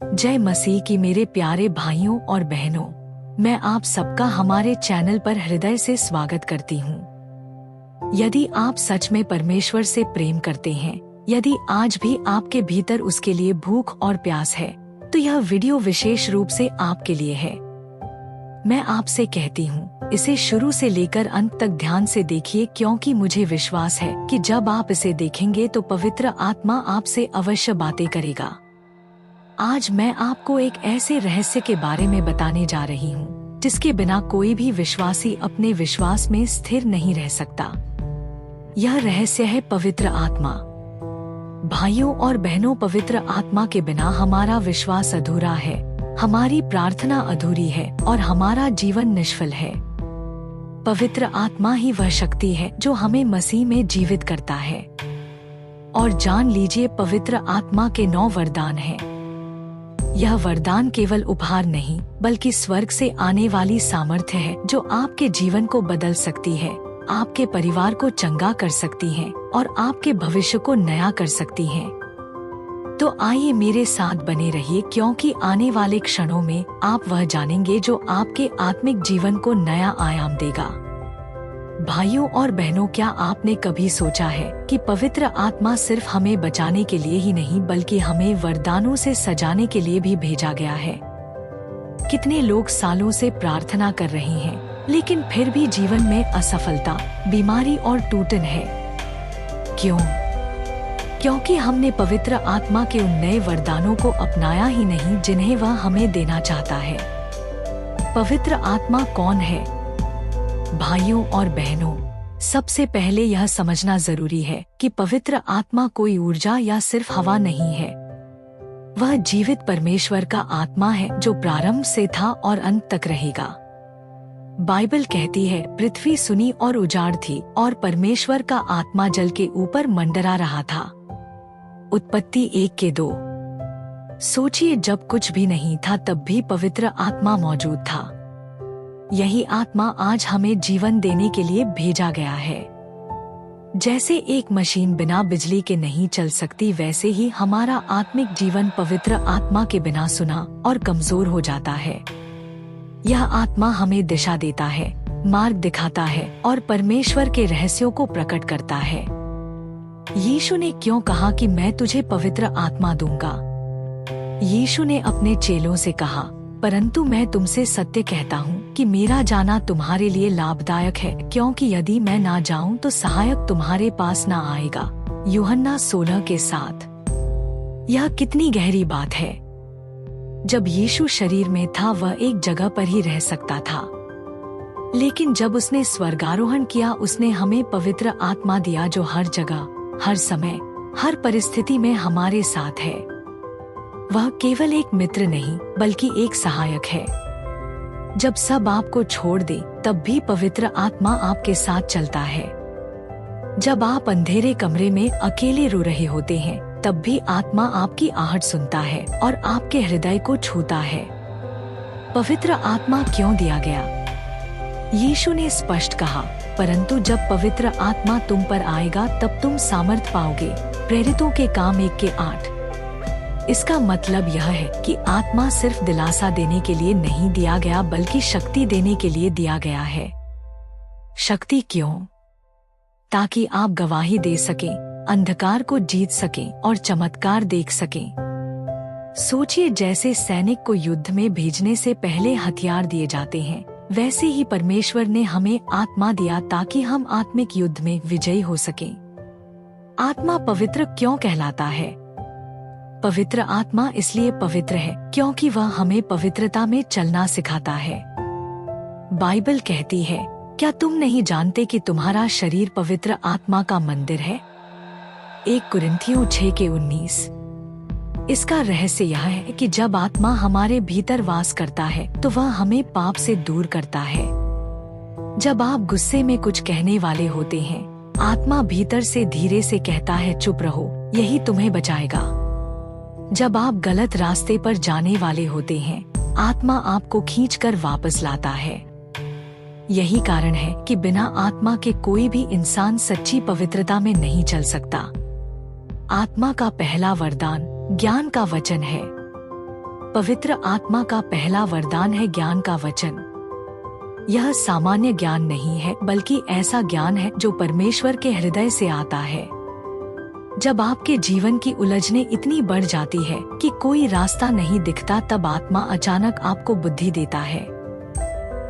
जय मसीह की मेरे प्यारे भाइयों और बहनों, मैं आप सबका हमारे चैनल पर हृदय से स्वागत करती हूँ। यदि आप सच में परमेश्वर से प्रेम करते हैं, यदि आज भी आपके भीतर उसके लिए भूख और प्यास है, तो यह वीडियो विशेष रूप से आपके लिए है। मैं आपसे कहती हूँ, इसे शुरू से लेकर अंत तक ध्यान से देखिए, क्योंकि मुझे विश्वास है कि जब आप इसे देखेंगे तो पवित्र आत्मा आपसे अवश्य बातें करेगा। आज मैं आपको एक ऐसे रहस्य के बारे में बताने जा रही हूँ जिसके बिना कोई भी विश्वासी अपने विश्वास में स्थिर नहीं रह सकता। यह रहस्य है पवित्र आत्मा। भाइयों और बहनों, पवित्र आत्मा के बिना हमारा विश्वास अधूरा है, हमारी प्रार्थना अधूरी है और हमारा जीवन निष्फल है। पवित्र आत्मा ही वह शक्ति है जो हमें मसीह में जीवित करता है। और जान लीजिए, पवित्र आत्मा के 9 वरदान हैं। यह वरदान केवल उपहार नहीं, बल्कि स्वर्ग से आने वाली सामर्थ्य है जो आपके जीवन को बदल सकती है, आपके परिवार को चंगा कर सकती है और आपके भविष्य को नया कर सकती है। तो आइए मेरे साथ बने रहिए, क्योंकि आने वाले क्षणों में आप वह जानेंगे जो आपके आत्मिक जीवन को नया आयाम देगा। भाइयों और बहनों, क्या आपने कभी सोचा है कि पवित्र आत्मा सिर्फ हमें बचाने के लिए ही नहीं, बल्कि हमें वरदानों से सजाने के लिए भी भेजा गया है। कितने लोग सालों से प्रार्थना कर रहे हैं, लेकिन फिर भी जीवन में असफलता, बीमारी और टूटन है। क्यों? क्योंकि हमने पवित्र आत्मा के उन नए वरदानों को अपनाया ही नहीं जिन्हें वह हमें देना चाहता है। पवित्र आत्मा कौन है? भाइयों और बहनों, सबसे पहले यह समझना जरूरी है कि पवित्र आत्मा कोई ऊर्जा या सिर्फ हवा नहीं है। वह जीवित परमेश्वर का आत्मा है जो प्रारंभ से था और अंत तक रहेगा। बाइबल कहती है, पृथ्वी सुनी और उजाड़ थी और परमेश्वर का आत्मा जल के ऊपर मंडरा रहा था। उत्पत्ति 1:2। सोचिए, जब कुछ भी नहीं था तब भी पवित्र आत्मा मौजूद था। यही आत्मा आज हमें जीवन देने के लिए भेजा गया है। जैसे एक मशीन बिना बिजली के नहीं चल सकती, वैसे ही हमारा आत्मिक जीवन पवित्र आत्मा के बिना सुना और कमजोर हो जाता है। यह आत्मा हमें दिशा देता है, मार्ग दिखाता है और परमेश्वर के रहस्यों को प्रकट करता है। यीशु ने क्यों कहा कि मैं तुझे पवित्र आत्मा दूंगा? यीशु ने अपने चेलों से कहा, परंतु मैं तुमसे सत्य कहता हूँ कि मेरा जाना तुम्हारे लिए लाभदायक है, क्योंकि यदि मैं ना जाऊँ तो सहायक तुम्हारे पास ना आएगा। यूहन्ना 16:7। यह कितनी गहरी बात है। जब यीशु शरीर में था, वह एक जगह पर ही रह सकता था, लेकिन जब उसने स्वर्गारोहण किया, उसने हमें पवित्र आत्मा दिया जो हर जगह, हर समय, हर परिस्थिति में हमारे साथ है। वह केवल एक मित्र नहीं, बल्कि एक सहायक है। जब सब आपको छोड़ दे, तब भी पवित्र आत्मा आपके साथ चलता है। जब आप अंधेरे कमरे में अकेले रो रहे होते हैं, तब भी आत्मा आपकी आहट सुनता है और आपके हृदय को छूता है। पवित्र आत्मा क्यों दिया गया? यीशु ने स्पष्ट कहा, परंतु जब पवित्र आत्मा तुम पर आएगा तब तुम सामर्थ पाओगे। प्रेरितों के काम 1:8। इसका मतलब यह है कि आत्मा सिर्फ दिलासा देने के लिए नहीं दिया गया, बल्कि शक्ति देने के लिए दिया गया है। शक्ति क्यों? ताकि आप गवाही दे सकें, अंधकार को जीत सकें और चमत्कार देख सकें। सोचिए, जैसे सैनिक को युद्ध में भेजने से पहले हथियार दिए जाते हैं, वैसे ही परमेश्वर ने हमें आत्मा दिया ताकि हम आत्मिक युद्ध में विजयी हो सकें। आत्मा पवित्र क्यों कहलाता है? पवित्र आत्मा इसलिए पवित्र है क्योंकि वह हमें पवित्रता में चलना सिखाता है। बाइबल कहती है, क्या तुम नहीं जानते कि तुम्हारा शरीर पवित्र आत्मा का मंदिर है? 1 कुरिन्थियों 6:19। इसका रहस्य यह है कि जब आत्मा हमारे भीतर वास करता है तो वह हमें पाप से दूर करता है। जब आप गुस्से में कुछ कहने वाले होते हैं, आत्मा भीतर से धीरे से कहता है, चुप रहो, यही तुम्हें बचाएगा। जब आप गलत रास्ते पर जाने वाले होते हैं, आत्मा आपको खींचकर वापस लाता है। यही कारण है कि बिना आत्मा के कोई भी इंसान सच्ची पवित्रता में नहीं चल सकता। आत्मा का पहला वरदान ज्ञान का वचन है। पवित्र आत्मा का पहला वरदान है ज्ञान का वचन। यह सामान्य ज्ञान नहीं है, बल्कि ऐसा ज्ञान है जो परमेश्वर के हृदय से आता है। जब आपके जीवन की उलझनें इतनी बढ़ जाती है कि कोई रास्ता नहीं दिखता, तब आत्मा अचानक आपको बुद्धि देता है।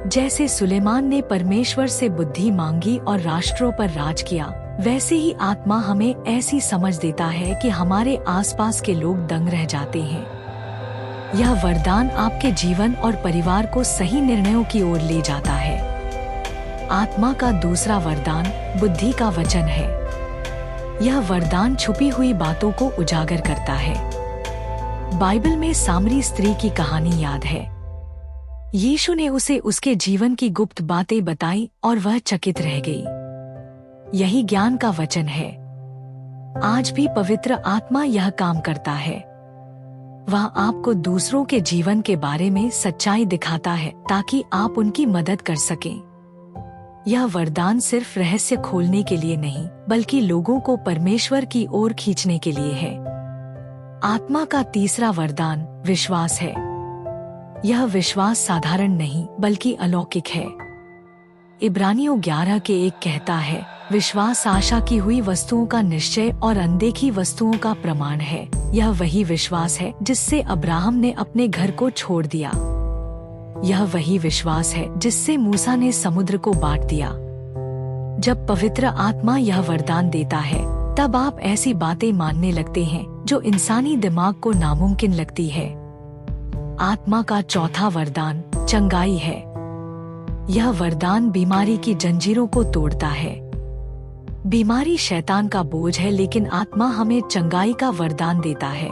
जैसे सुलेमान ने परमेश्वर से बुद्धि मांगी और राष्ट्रों पर राज किया, वैसे ही आत्मा हमें ऐसी समझ देता है कि हमारे आसपास के लोग दंग रह जाते हैं। यह वरदान आपके जीवन और परिवार को सही निर्णयों की ओर ले जाता है। आत्मा का दूसरा वरदान बुद्धि का वचन है। यह वरदान छुपी हुई बातों को उजागर करता है। बाइबल में सामरी स्त्री की कहानी याद है। यीशु ने उसे उसके जीवन की गुप्त बातें बताई और वह चकित रह गई। यही ज्ञान का वचन है। आज भी पवित्र आत्मा यह काम करता है। वह आपको दूसरों के जीवन के बारे में सच्चाई दिखाता है ताकि आप उनकी मदद कर सकें। यह वरदान सिर्फ रहस्य खोलने के लिए नहीं, बल्कि लोगों को परमेश्वर की ओर खींचने के लिए है। आत्मा का तीसरा वरदान विश्वास है। यह विश्वास साधारण नहीं, बल्कि अलौकिक है। इब्रानियों 11:1 कहता है, विश्वास आशा की हुई वस्तुओं का निश्चय और अनदेखी वस्तुओं का प्रमाण है। यह वही विश्वास है जिससे अब्राहम ने अपने घर को छोड़ दिया। यह वही विश्वास है जिससे मूसा ने समुद्र को बांट दिया। जब पवित्र आत्मा यह वरदान देता है, तब आप ऐसी बातें मानने लगते हैं जो इंसानी दिमाग को नामुमकिन लगती है। आत्मा का चौथा वरदान चंगाई है। यह वरदान बीमारी की जंजीरों को तोड़ता है। बीमारी शैतान का बोझ है, लेकिन आत्मा हमें चंगाई का वरदान देता है।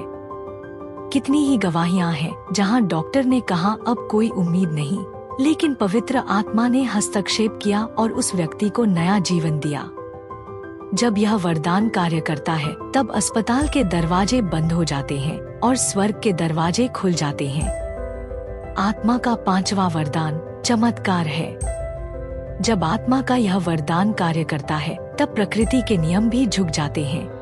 कितनी ही गवाहियां हैं जहां डॉक्टर ने कहा अब कोई उम्मीद नहीं, लेकिन पवित्र आत्मा ने हस्तक्षेप किया और उस व्यक्ति को नया जीवन दिया। जब यह वरदान कार्य करता है, तब अस्पताल के दरवाजे बंद हो जाते हैं और स्वर्ग के दरवाजे खुल जाते हैं। आत्मा का पांचवा वरदान चमत्कार है। जब आत्मा का यह वरदान कार्य करता है, तब प्रकृति के नियम भी झुक जाते हैं।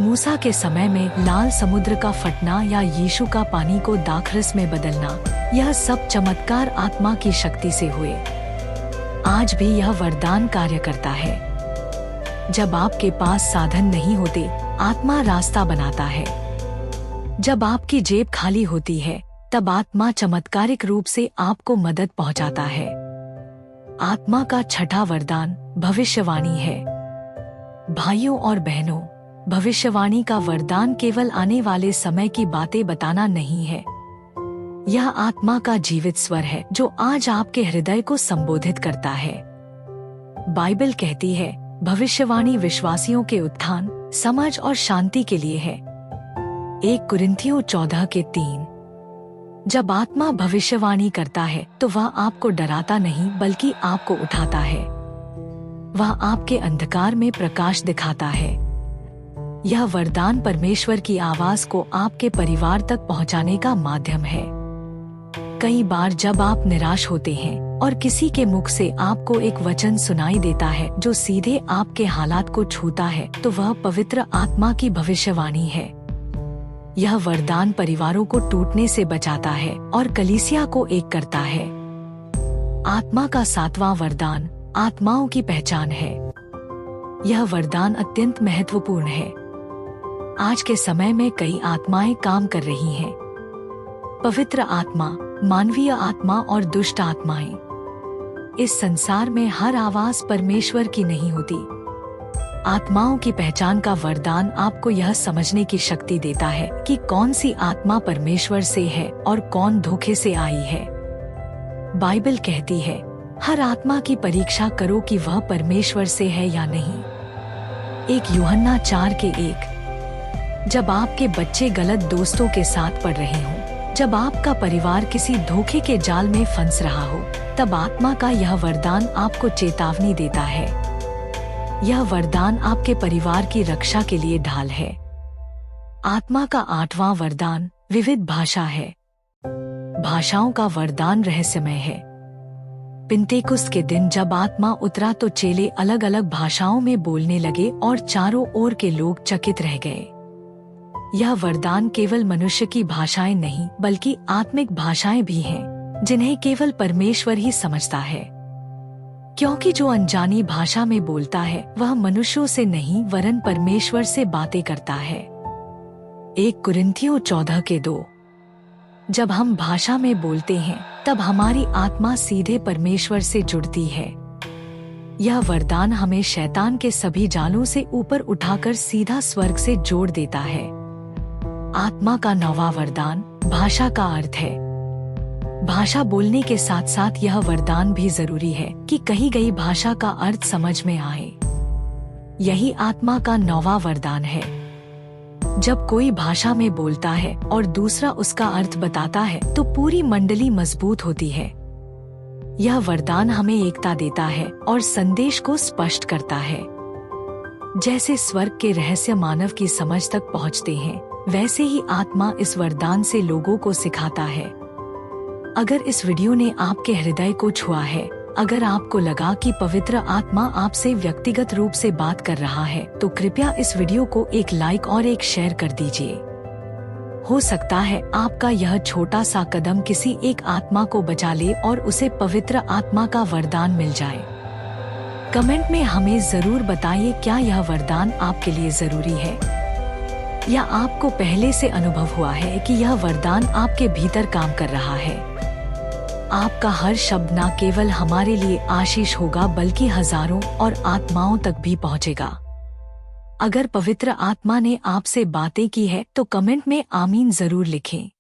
मूसा के समय में लाल समुद्र का फटना या यीशु का पानी को दाखरस में बदलना, यह सब चमत्कार आत्मा की शक्ति से हुए। आज भी यह वरदान कार्य करता है। जब आपके पास साधन नहीं होते, आत्मा रास्ता बनाता है। जब आपकी जेब खाली होती है, तब आत्मा चमत्कारिक रूप से आपको मदद पहुंचाता है। आत्मा का छठा वरदान भविष्यवाणी है। भाइयों और बहनों, भविष्यवाणी का वरदान केवल आने वाले समय की बातें बताना नहीं है। यह आत्मा का जीवित स्वर है जो आज आपके हृदय को संबोधित करता है। बाइबल कहती है, भविष्यवाणी विश्वासियों के उत्थान, समझ और शांति के लिए है। 1 कुरिन्थियों 14:3। जब आत्मा भविष्यवाणी करता है, तो वह आपको डराता नहीं, बल्कि आपको उठाता है। वह आपके अंधकार में प्रकाश दिखाता है। यह वरदान परमेश्वर की आवाज को आपके परिवार तक पहुंचाने का माध्यम है। कई बार जब आप निराश होते हैं और किसी के मुख से आपको एक वचन सुनाई देता है जो सीधे आपके हालात को छूता है, तो वह पवित्र आत्मा की भविष्यवाणी है। यह वरदान परिवारों को टूटने से बचाता है और कलीसिया को एक करता है। आत्मा का सातवां वरदान आत्माओं की पहचान है। यह वरदान अत्यंत महत्वपूर्ण है। आज के समय में कई आत्माएं काम कर रही हैं। पवित्र आत्मा, मानवीय आत्मा और दुष्ट आत्माएं। इस संसार में हर आवाज परमेश्वर की नहीं होती। आत्माओं की पहचान का वरदान आपको यह समझने की शक्ति देता है कि कौन सी आत्मा परमेश्वर से है और कौन धोखे से आई है। बाइबल कहती है, हर आत्मा की परीक्षा करो कि वह परमेश्वर से है या नहीं। 1 यूहन्ना 4:1। जब आपके बच्चे गलत दोस्तों के साथ पढ़ रहे हों, जब आपका परिवार किसी धोखे के जाल में फंस रहा हो, तब आत्मा का यह वरदान आपको चेतावनी देता है। यह वरदान आपके परिवार की रक्षा के लिए ढाल है। आत्मा का 8वां वरदान विविध भाषा है। भाषाओं का वरदान रहस्यमय है। पिंतेकुस्त के दिन जब आत्मा उतरा तो चेले अलग अलग भाषाओं में बोलने लगे और चारों ओर के लोग चकित रह गए। यह वरदान केवल मनुष्य की भाषाएं नहीं बल्कि आत्मिक भाषाएं भी हैं, जिन्हें केवल परमेश्वर ही समझता है। क्योंकि जो अनजानी भाषा में बोलता है वह मनुष्यों से नहीं वरन परमेश्वर से बातें करता है। 1 कुरिन्थियों 14:2। जब हम भाषा में बोलते हैं तब हमारी आत्मा सीधे परमेश्वर से जुड़ती है। यह वरदान हमें शैतान के सभी जालों से ऊपर उठाकर सीधा स्वर्ग से जोड़ देता है। आत्मा का 9वां वरदान भाषा का अर्थ है। भाषा बोलने के साथ साथ यह वरदान भी जरूरी है कि कही गई भाषा का अर्थ समझ में आए। यही आत्मा का 9वां वरदान है। जब कोई भाषा में बोलता है और दूसरा उसका अर्थ बताता है तो पूरी मंडली मजबूत होती है। यह वरदान हमें एकता देता है और संदेश को स्पष्ट करता है। जैसे स्वर्ग के रहस्य मानव की समझ तक पहुंचते हैं, वैसे ही आत्मा इस वरदान से लोगों को सिखाता है। अगर इस वीडियो ने आपके हृदय को छुआ है, अगर आपको लगा कि पवित्र आत्मा आपसे व्यक्तिगत रूप से बात कर रहा है, तो कृपया इस वीडियो को एक लाइक और एक शेयर कर दीजिए। हो सकता है आपका यह छोटा सा कदम किसी एक आत्मा को बचा ले और उसे पवित्र आत्मा का वरदान मिल जाए। कमेंट में हमें जरूर बताइए, क्या यह वरदान आपके लिए जरूरी है या आपको पहले से अनुभव हुआ है कि यह वरदान आपके भीतर काम कर रहा है। आपका हर शब्द न केवल हमारे लिए आशीष होगा बल्कि हजारों और आत्माओं तक भी पहुंचेगा। अगर पवित्र आत्मा ने आपसे बातें की है तो कमेंट में आमीन जरूर लिखें।